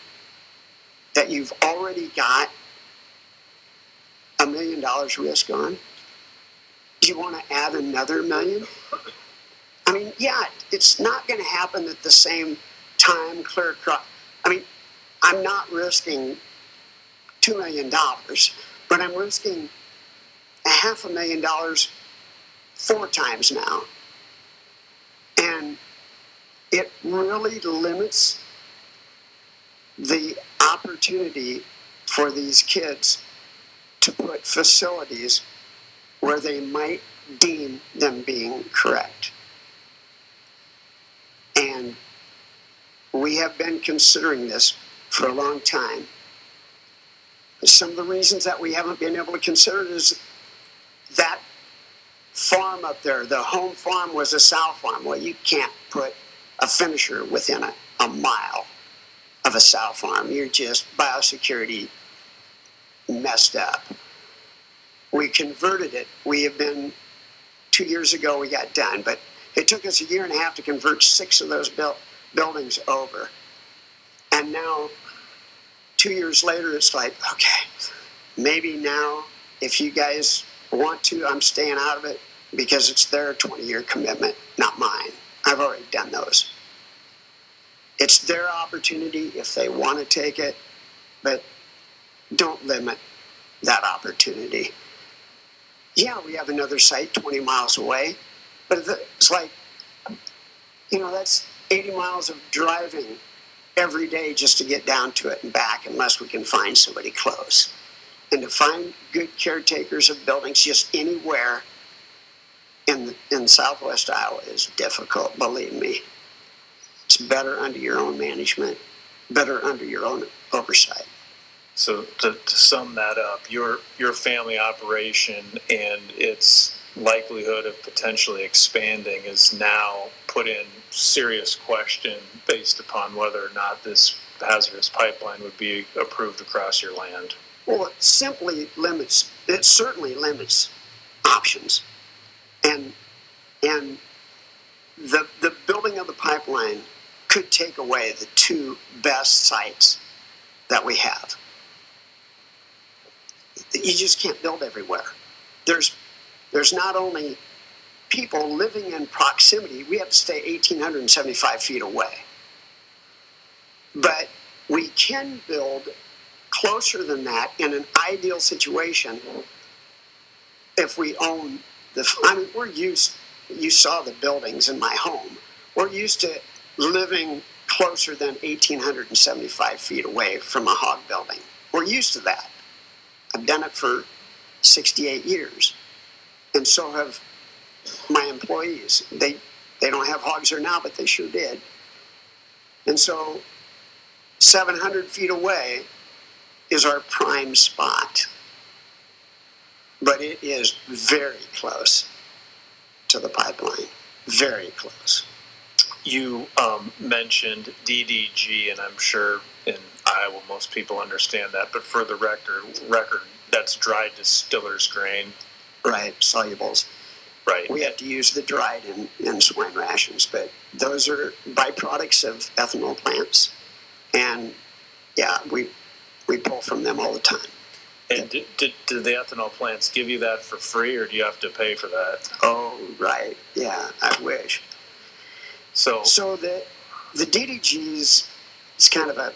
that you've already got $1 million risk on? Do you want to add another $1 million? I mean, yeah, it's not going to happen at the same time, clear across. I mean, I'm not risking $2 million, but I'm risking $500,000 4 times now. And it really limits the opportunity for these kids to put facilities where they might deem them being correct. And we have been considering this for a long time. Some of the reasons that we haven't been able to consider it is that farm up there, the home farm was a sow farm. Well, you can't put a finisher within a mile of a sow farm. You're just biosecurity messed up. We converted it. We have been, 2 years ago we got done, but it took us 1.5 years to convert 6 of those buildings over. And now, 2 years later, it's like, okay, maybe now, if you guys want to, I'm staying out of it because it's their 20-year commitment, not mine. I've already done those. It's their opportunity if they want to take it, but don't limit that opportunity. Yeah, we have another site 20 miles away, but it's like, that's 80 miles of driving every day just to get down to it and back unless we can find somebody close. And to find good caretakers of buildings just anywhere in southwest Iowa is difficult, believe me. It's better under your own management, better under your own oversight. So to sum that up, your family operation and its likelihood of potentially expanding is now put in serious question based upon whether or not this hazardous pipeline would be approved across your land. Well, it certainly limits options. And the building of the pipeline could take away the 2 best sites that we have. You just can't build everywhere. There's not only people living in proximity, we have to stay 1,875 feet away. But we can build closer than that in an ideal situation if we own we're used, you saw the buildings in my home. We're used to living closer than 1,875 feet away from a hog building. We're used to that. I've done it for 68 years. And so have my employees. They don't have hogs there now, but they sure did. And so 700 feet away is our prime spot. But it is very close to the pipeline. Very close. You mentioned DDG, and I'm sure in Iowa most people understand that, but for the record, that's dried distiller's grain. Right, solubles. Right. We have to use the dried in swine rations, but those are byproducts of ethanol plants. And yeah, we pull from them all the time. And did the ethanol plants give you that for free, or do you have to pay for that? Oh, right. Yeah, I wish. So the DDGs, it's kind of a,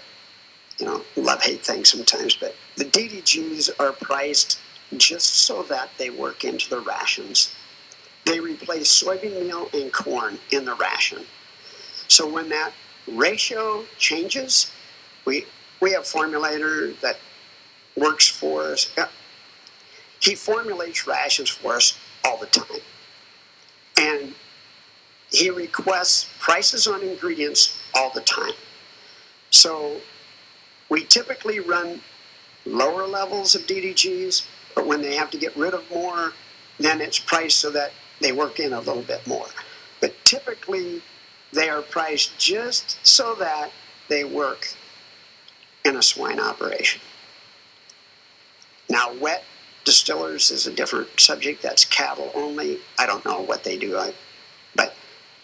love-hate thing sometimes, but the DDGs are priced just so that they work into the rations. They replace soybean meal and corn in the ration. So when that ratio changes, we have a formulator that works for us. He formulates rations for us all the time. And he requests prices on ingredients all the time. So we typically run lower levels of DDGs, but when they have to get rid of more, then it's priced so that they work in a little bit more. But typically, they are priced just so that they work in a swine operation. Now, wet distillers is a different subject. That's cattle only. I don't know what they do. But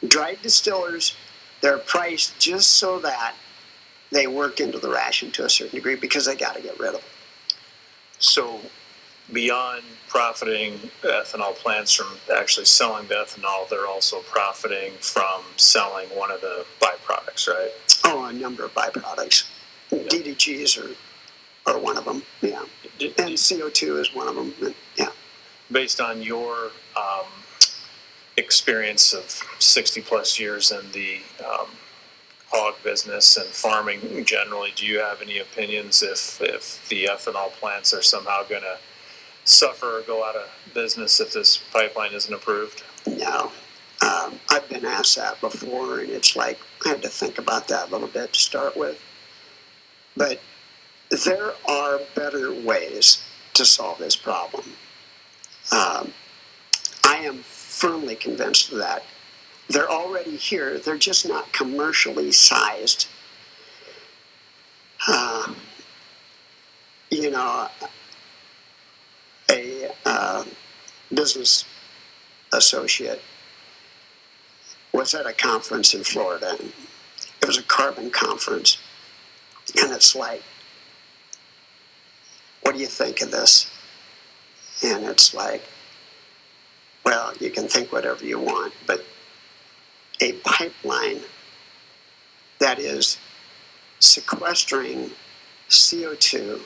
dried distillers, they're priced just so that they work into the ration to a certain degree because they got to get rid of them. So beyond profiting ethanol plants from actually selling the ethanol, they're also profiting from selling one of the byproducts, right? Oh, a number of byproducts. Yeah. DDGs are one of them, yeah. And CO2 is one of them, yeah. Based on your experience of 60 plus years in the hog business and farming generally, do you have any opinions if the ethanol plants are somehow going to suffer or go out of business if this pipeline isn't approved? No. I've been asked that before, and it's like I had to think about that a little bit to start with. But there are better ways to solve this problem. I am firmly convinced of that. They're already here. They're just not commercially sized. A business associate was at a conference in Florida. And it was a carbon conference. And it's like, what do you think of this? And it's like, well, you can think whatever you want, but a pipeline that is sequestering CO2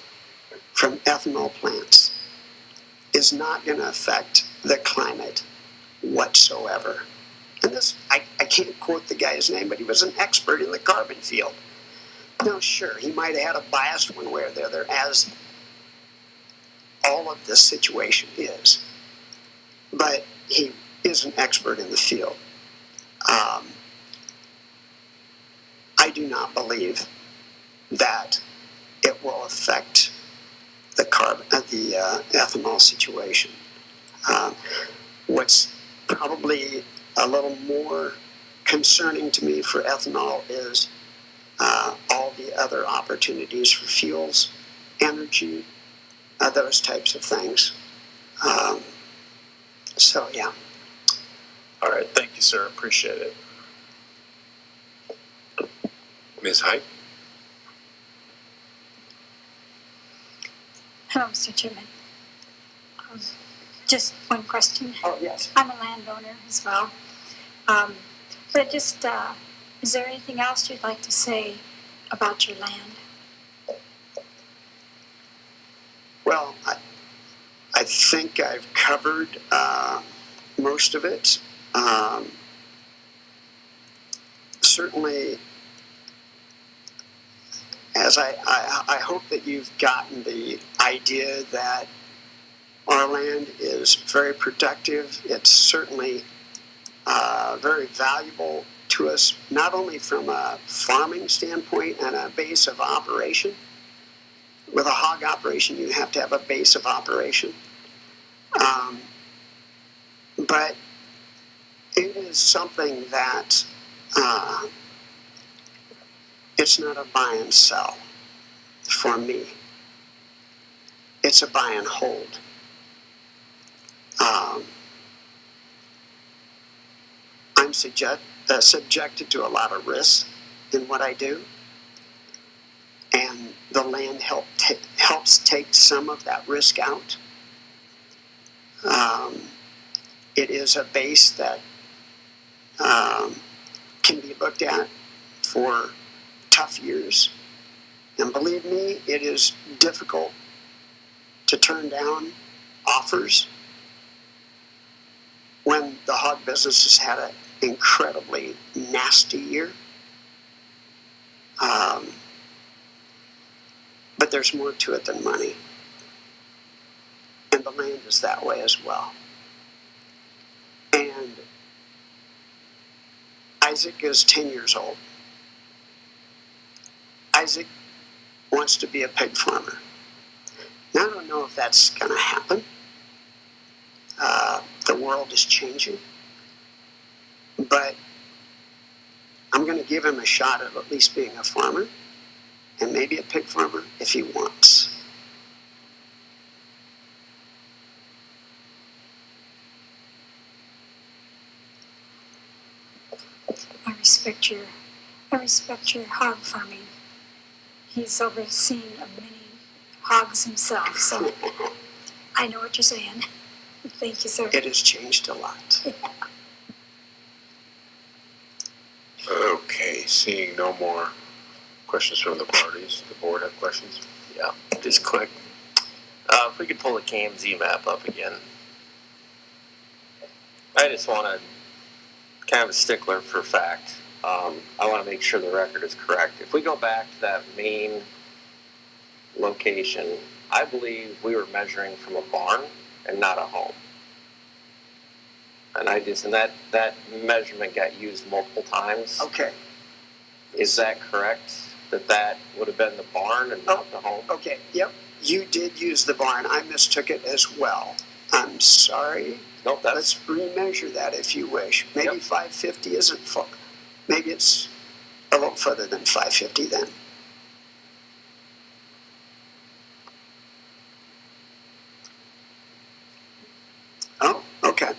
from ethanol plants is not going to affect the climate whatsoever. And this, I can't quote the guy's name, but he was an expert in the carbon field. Now, sure, he might have had a bias one way or the other, as all of this situation is. But he is an expert in the field. I do not believe that it will affect the ethanol situation. What's probably a little more concerning to me for ethanol is all the other opportunities for fuels, energy, those types of things. So, yeah. All right. Thank you, sir. Appreciate it. Ms. Hyde? Hello, Mr. Chipman. Just one question. Oh, yes. I'm a landowner as well. But just, is there anything else you'd like to say about your land? Well, I think I've covered most of it. Certainly, as I hope that you've gotten the idea that our land is very productive. It's certainly very valuable to us, not only from a farming standpoint and a base of operation. With a hog operation, you have to have a base of operation. But it is something that it's not a buy and sell for me. It's a buy and hold. I'm subjected to a lot of risks in what I do, and the land helps take some of that risk out. It is a base that can be looked at for tough years, and believe me, it is difficult to turn down offers when the hog business has had an incredibly nasty year. But there's more to it than money. And the land is that way as well. And Isaac is 10 years old. Isaac wants to be a pig farmer. Now, I don't know if that's going to happen. The world is changing. But I'm going to give him a shot at least being a farmer, and maybe a pig farmer if he wants. I respect your hog farming. He's overseen many hogs himself, so I know what you're saying. Thank you, sir. It has changed a lot. Yeah. Okay, seeing no more questions from the parties. The board have questions? Yeah, just quick. If we could pull the KMZ map up again. I just want to, kind of a stickler for fact. I want to make sure the record is correct. If we go back to that main location, I believe we were measuring from a barn and not a home. And that measurement got used multiple times. Okay. Is that correct? That would have been the barn and not the home? Okay, yep. You did use the barn. I mistook it as well. I'm sorry. Nope, Let's remeasure that if you wish. Maybe 550 isn't full. Maybe it's a little further than 550 then. Oh, okay.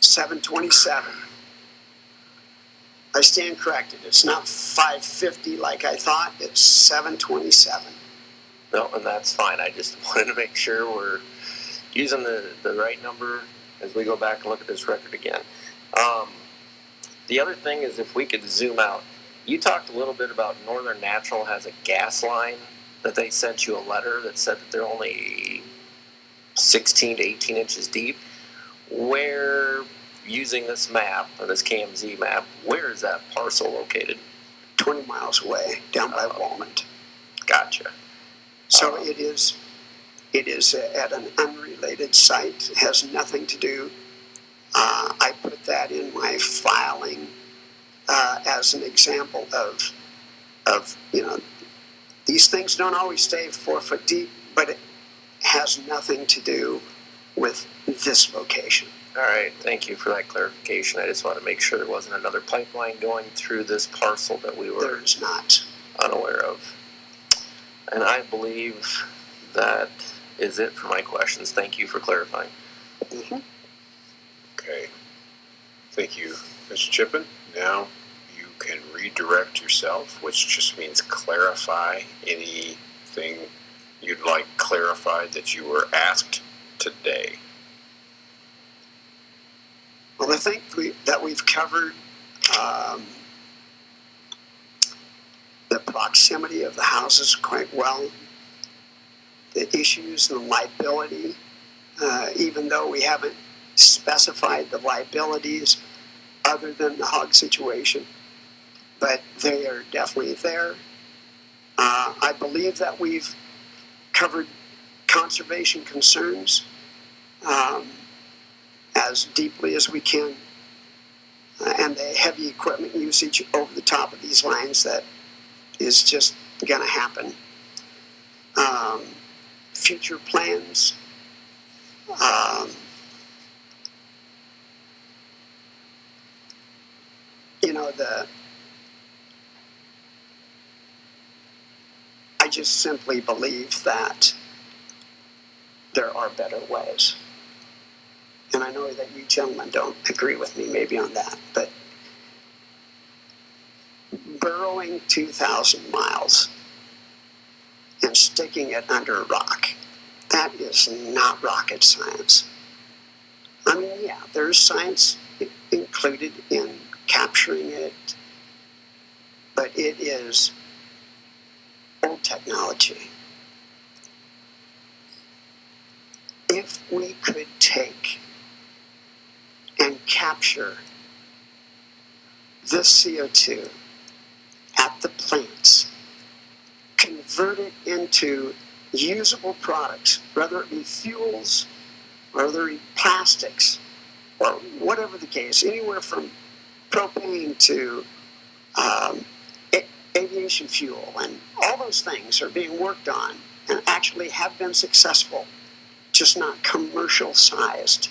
727. I stand corrected. It's not 550 like I thought. It's 727. No, and that's fine. I just wanted to make sure we're using the right number as we go back and look at this record again. The other thing is if we could zoom out. You talked a little bit about Northern Natural has a gas line that they sent you a letter that said that they're only 16 to 18 inches deep. Where, using this map, or this KMZ map, where is that parcel located? 20 miles away, down by Walnut. Gotcha. So it is at an unrelated site. It has nothing to do. I put that in my filing as an example of these things don't always stay 4 foot deep, but it has nothing to do with this location. All right, thank you for that clarification. I just want to make sure there wasn't another pipeline going through this parcel that we were There is not. unaware of. And I believe that is it for my questions. Thank you for clarifying. Mm-hmm. Okay. Thank you, Mr. Chipman. Now you can redirect yourself, which just means clarify anything you'd like clarified that you were asked today. Well, I think that we've covered the proximity of the houses quite well. The issues and liability, even though we haven't specified the liabilities other than the hog situation, but they are definitely there. I believe that we've covered conservation concerns as deeply as we can, and the heavy equipment usage over the top of these lines that is just going to happen. Future plans. I just simply believe that there are better ways. And I know that you gentlemen don't agree with me maybe on that, but burrowing 2,000 miles and sticking it under a rock, that is not rocket science. I mean, yeah, there's science included in capturing it, but it is old technology. If we could take and capture this CO2 at the plants, convert it into usable products, whether it be fuels, whether it be plastics, or whatever the case, anywhere from propane to aviation fuel, and all those things are being worked on and actually have been successful, just not commercial sized.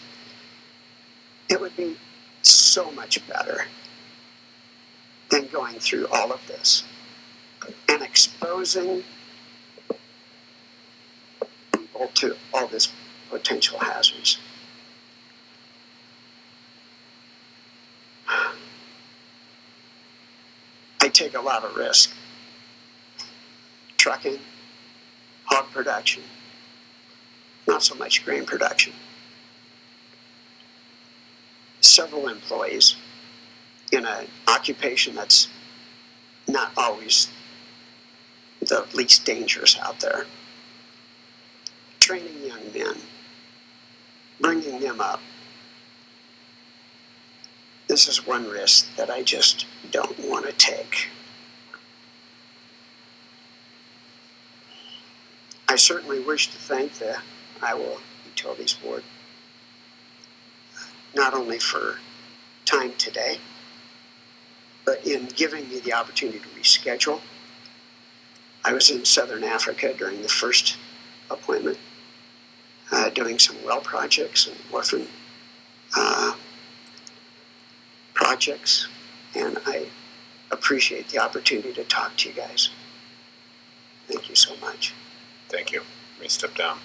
It would be so much better than going through all of this and exposing people to all this potential hazards. I take a lot of risk. Trucking, hog production, not so much grain production. Several employees in an occupation that's not always the least dangerous out there. Training young men, bringing them up. This is one risk that I just don't want to take. I certainly wish to thank the Iowa Utilities Board, not only for time today, but in giving me the opportunity to reschedule. I was in Southern Africa during the first appointment, doing some well projects and orphan projects, and I appreciate the opportunity to talk to you guys. Thank you so much. Thank you. Let me step down.